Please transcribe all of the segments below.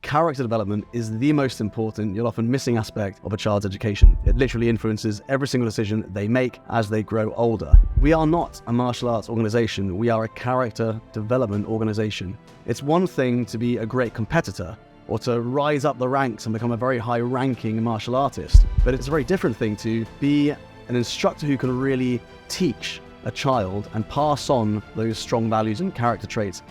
character development is the most important, yet often missing aspect of a child's education. It literally influences every single decision they make as they grow older. We are not a martial arts organization, we are a character development organization. It's one thing to be a great competitor, or to rise up the ranks and become a very high-ranking martial artist, but it's a very different thing to be an instructor who can really teach a child and pass on those strong values and character traits.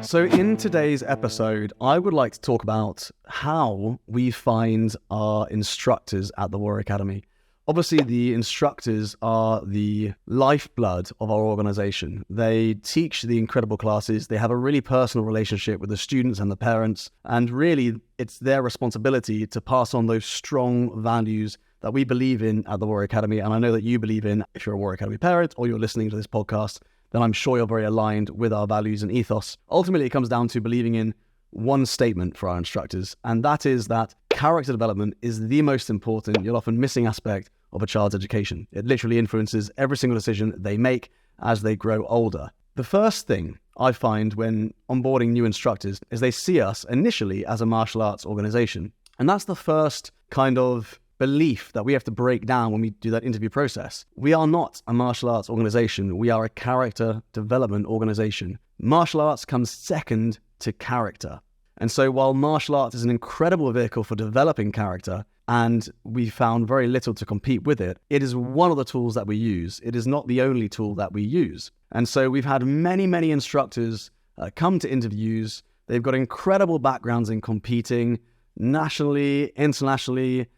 So in today's episode, I would like to talk about how we find our instructors at the Warrior Academy. Obviously, the instructors are the lifeblood of our organization. They teach the incredible classes. They have a really personal relationship with the students and the parents. And really, it's their responsibility to pass on those strong values that we believe in at the Warrior Academy. And I know that you believe in, if you're a Warrior Academy parent or you're listening to this podcast, then I'm sure you're very aligned with our values and ethos. Ultimately, it comes down to believing in one statement for our instructors, and that is that character development is the most important, yet often missing aspect of a child's education. It literally influences every single decision they make as they grow older. The first thing I find when onboarding new instructors is they see us initially as a martial arts organization. And that's the first kind of belief that we have to break down when we do that interview process. We are not a martial arts organization. We are a character development organization. Martial arts comes second to character. And so while martial arts is an incredible vehicle for developing character, and we found very little to compete with it, it is one of the tools that we use. It is not the only tool that we use. And so we've had many instructors come to interviews. They've got incredible backgrounds in competing nationally, internationally,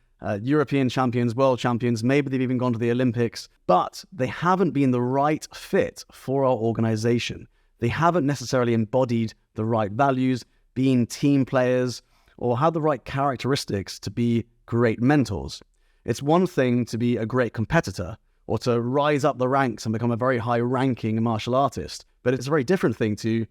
European champions, world champions, maybe they've even gone to the Olympics, but they haven't been the right fit for our organization. They haven't necessarily embodied the right values, been team players, or have the right characteristics to be great mentors. It's one thing to be a great competitor or to rise up the ranks and become a very high-ranking martial artist, but it's a very different thing to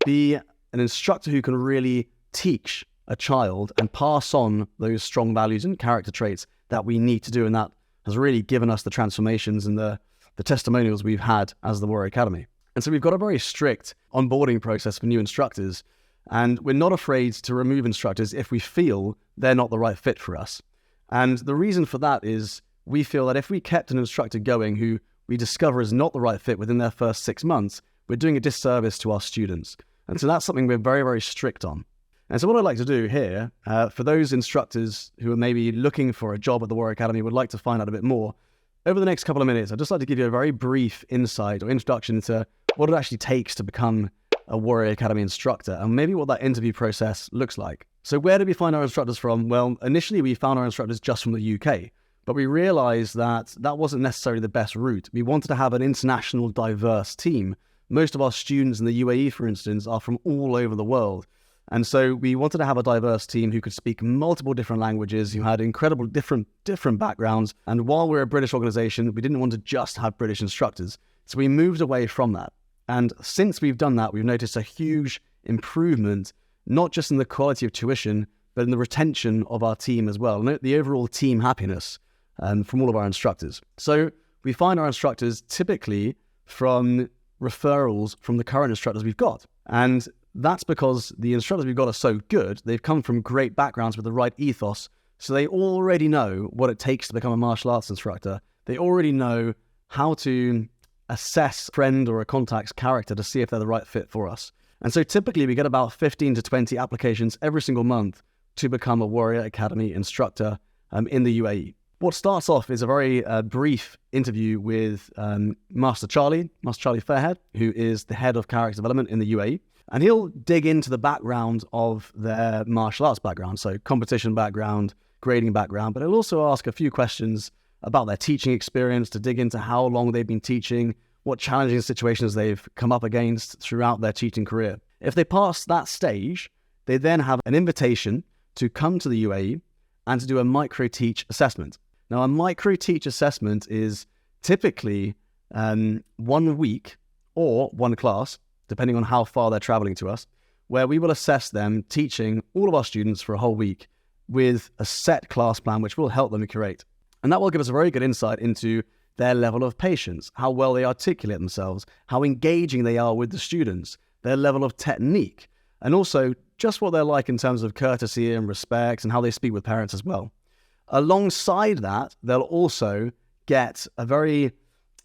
be an instructor who can really teach a child and pass on those strong values and character traits that we need to do, and that has really given us the transformations and the testimonials we've had as the Warrior Academy. And so we've got a very strict onboarding process for new instructors, and we're not afraid to remove instructors if we feel they're not the right fit for us. And the reason for that is we feel that if we kept an instructor going who we discover is not the right fit within their first 6 months, we're doing a disservice to our students. And so that's something we're very strict on. And so what I'd like to do here, for those instructors who are maybe looking for a job at the Warrior Academy, would like to find out a bit more, over the next couple of minutes, I'd just like to give you a very brief insight or introduction to what it actually takes to become a Warrior Academy instructor and maybe what that interview process looks like. So where did we find our instructors from? Well, initially we found our instructors just from the UK, but we realized that that wasn't necessarily the best route. We wanted to have an international diverse team. Most of our students in the UAE, for instance, are from all over the world. And so we wanted to have a diverse team who could speak multiple different languages, who had incredible different backgrounds. And while we're a British organization, we didn't want to just have British instructors. So we moved away from that. And since we've done that, we've noticed a huge improvement, not just in the quality of tuition, but in the retention of our team as well, and the overall team happiness from all of our instructors. So we find our instructors typically from referrals from the current instructors we've got. And that's because the instructors we've got are so good, they've come from great backgrounds with the right ethos, so they already know what it takes to become a martial arts instructor. They already know how to assess a friend or a contact's character to see if they're the right fit for us. And so typically we get about 15 to 20 applications every single month to become a Warrior Academy instructor in the UAE. What starts off is a very brief interview with Master Charlie Fairhead, who is the head of character development in the UAE. And he'll dig into the background of their martial arts background, so competition background, grading background, but he'll also ask a few questions about their teaching experience to dig into how long they've been teaching, what challenging situations they've come up against throughout their teaching career. If they pass that stage, they then have an invitation to come to the UAE and to do a micro-teach assessment. Now, a micro-teach assessment is typically 1 week or one class, depending on how far they're traveling to us, where we will assess them teaching all of our students for a whole week with a set class plan, which will help them curate. And that will give us a very good insight into their level of patience, how well they articulate themselves, how engaging they are with the students, their level of technique, and also just what they're like in terms of courtesy and respect and how they speak with parents as well. Alongside that, they'll also get a very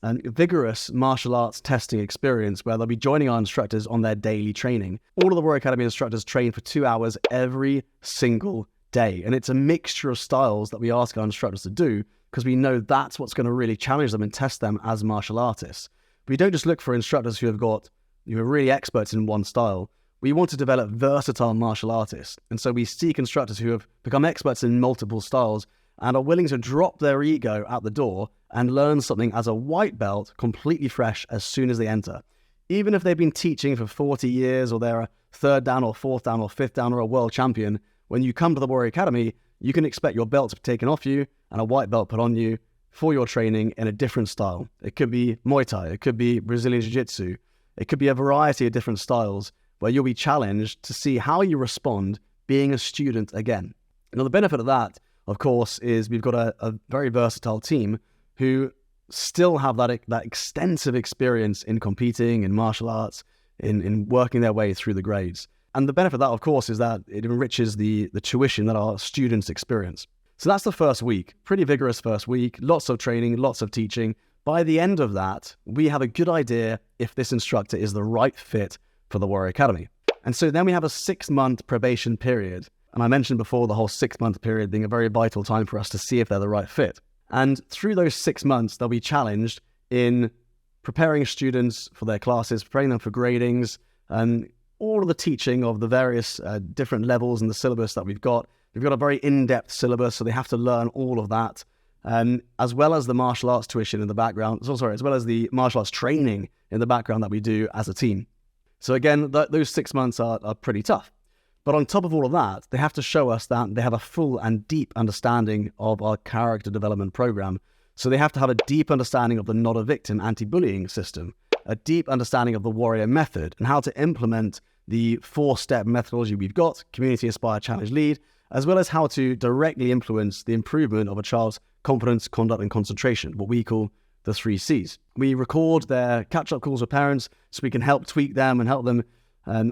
vigorous martial arts testing experience where they'll be joining our instructors on their daily training. All of the Warrior Academy instructors train for 2 hours every single day. And it's a mixture of styles that we ask our instructors to do because we know that's what's going to really challenge them and test them as martial artists. We don't just look for instructors who are really experts in one style. We want to develop versatile martial artists. And so we seek instructors who have become experts in multiple styles and are willing to drop their ego out the door and learn something as a white belt completely fresh as soon as they enter. Even if they've been teaching for 40 years or they're a 3rd dan or 4th dan or 5th dan or a world champion, when you come to the Warrior Academy, you can expect your belt to be taken off you and a white belt put on you for your training in a different style. It could be Muay Thai, it could be Brazilian Jiu-Jitsu, it could be a variety of different styles where you'll be challenged to see how you respond being a student again. Now, the benefit of that, of course, is we've got a very versatile team who still have that extensive experience in competing, in martial arts, in working their way through the grades. And the benefit of that, of course, is that it enriches the tuition that our students experience. So that's the first week, pretty vigorous first week, lots of training, lots of teaching. By the end of that, we have a good idea if this instructor is the right fit for the Warrior Academy. And so then we have a 6-month probation period. And I mentioned before the whole 6-month period being a very vital time for us to see if they're the right fit. And through those 6 months, they'll be challenged in preparing students for their classes, preparing them for gradings, and all of the teaching of the various different levels in the syllabus that we've got. We've got a very in-depth syllabus, so they have to learn all of that, as well as the martial arts tuition in the background, as well as the martial arts training in the background that we do as a team. So again, those 6 months are pretty tough. But on top of all of that, they have to show us that they have a full and deep understanding of our character development program. So they have to have a deep understanding of the Not a Victim anti-bullying system, a deep understanding of the Warrior method and how to implement the 4-step methodology we've got, Community Inspire Challenge Lead, as well as how to directly influence the improvement of a child's confidence, conduct, and concentration, what we call the 3 Cs. We record their catch-up calls with parents so we can help tweak them and help them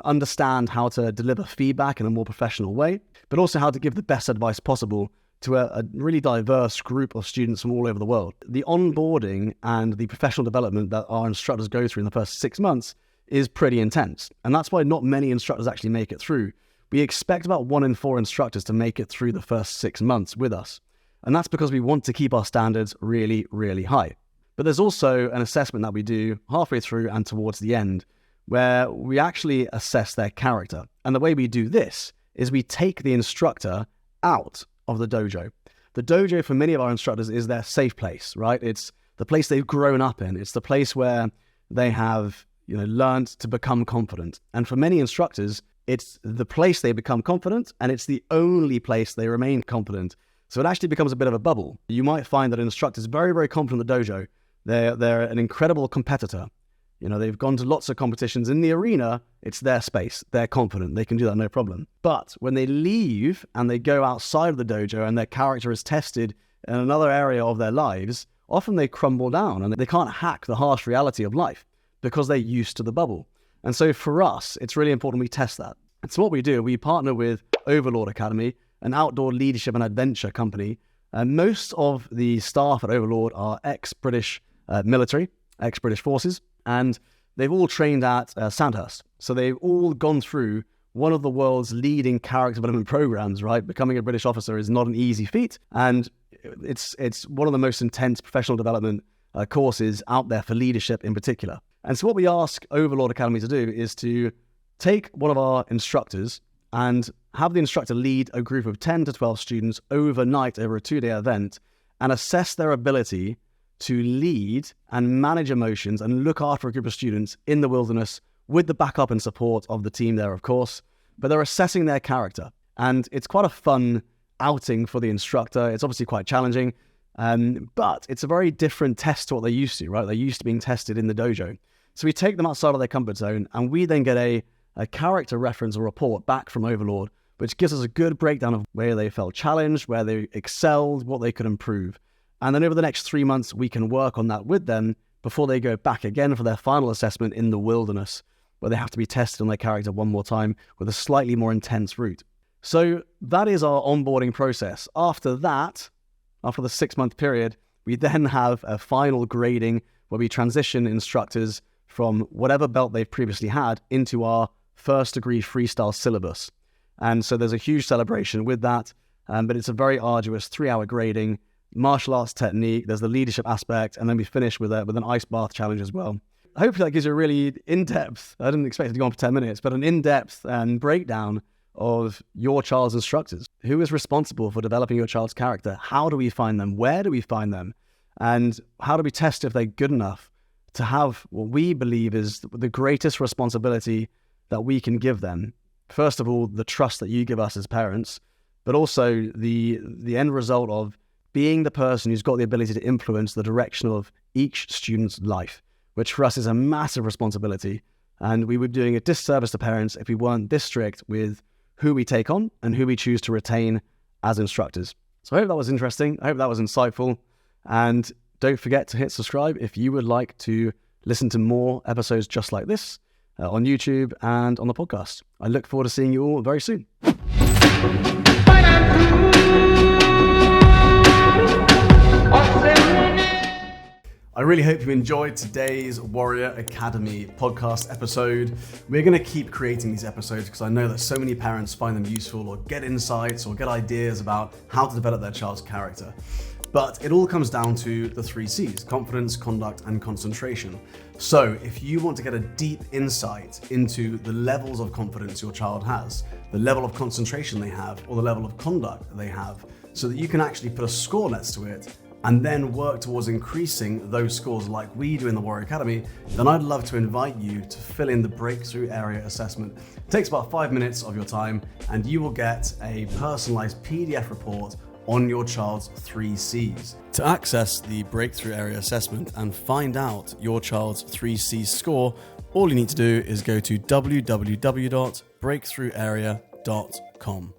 understand how to deliver feedback in a more professional way, but also how to give the best advice possible to a really diverse group of students from all over the world. The onboarding and the professional development that our instructors go through in the first 6 months is pretty intense. And that's why not many instructors actually make it through. We expect about 1 in 4 instructors to make it through the first 6 months with us. And that's because we want to keep our standards really, really high. But there's also an assessment that we do halfway through and towards the end, where we actually assess their character. And the way we do this is we take the instructor out of the dojo. The dojo for many of our instructors is their safe place, right? It's the place they've grown up in. It's the place where they have, learned to become confident. And for many instructors, it's the place they become confident, and it's the only place they remain confident. So it actually becomes a bit of a bubble. You might find that an instructor is very, very confident in the dojo. They're an incredible competitor. They've gone to lots of competitions in the arena. It's their space. They're confident. They can do that no problem. But when they leave and they go outside of the dojo and their character is tested in another area of their lives, often they crumble down and they can't hack the harsh reality of life because they're used to the bubble. And so for us, it's really important we test that. And so what we do, we partner with Overlord Academy, an outdoor leadership and adventure company. And most of the staff at Overlord are ex-British military, ex-British forces. And they've all trained at Sandhurst. So they've all gone through one of the world's leading character development programs, right? Becoming a British officer is not an easy feat. And it's one of the most intense professional development courses out there for leadership in particular. And so what we ask Overlord Academy to do is to take one of our instructors and have the instructor lead a group of 10 to 12 students overnight over a 2-day event and assess their ability to lead and manage emotions and look after a group of students in the wilderness with the backup and support of the team there, of course. But they're assessing their character. And it's quite a fun outing for the instructor. It's obviously quite challenging, but it's a very different test to what they're used to, right? They're used to being tested in the dojo. So we take them outside of their comfort zone, and we then get a a character reference or report back from Overlord, which gives us a good breakdown of where they felt challenged, where they excelled, what they could improve. And then over the next 3 months, we can work on that with them before they go back again for their final assessment in the wilderness, where they have to be tested on their character one more time with a slightly more intense route. So that is our onboarding process. After that, after the 6-month period, we then have a final grading where we transition instructors from whatever belt they've previously had into our first degree freestyle syllabus. And so there's a huge celebration with that, but it's a very arduous 3-hour grading, martial arts technique, there's the leadership aspect, and then we finish with an ice bath challenge as well. Hopefully that gives you a really in-depth, I didn't expect it to go on for 10 minutes, but an in-depth breakdown of your child's instructors. Who is responsible for developing your child's character? How do we find them? Where do we find them? And how do we test if they're good enough to have what we believe is the greatest responsibility that we can give them? First of all, the trust that you give us as parents, but also the end result of being the person who's got the ability to influence the direction of each student's life, which for us is a massive responsibility. And we would be doing a disservice to parents if we weren't this strict with who we take on and who we choose to retain as instructors. So I hope that was interesting. I hope that was insightful. And don't forget to hit subscribe if you would like to listen to more episodes just like this on YouTube and on the podcast. I look forward to seeing you all very soon. I really hope you enjoyed today's Warrior Academy podcast episode. We're going to keep creating these episodes because I know that so many parents find them useful or get insights or get ideas about how to develop their child's character. But it all comes down to the 3 C's: confidence, conduct, and concentration. So if you want to get a deep insight into the levels of confidence your child has, the level of concentration they have, or the level of conduct they have, so that you can actually put a score next to it and then work towards increasing those scores like we do in the Warrior Academy, then I'd love to invite you to fill in the breakthrough area assessment. It takes about 5 minutes of your time, and you will get a personalized PDF report on your child's 3 C's. To access the breakthrough area assessment and find out your child's 3 C's score, all you need to do is go to www.breakthrougharea.com.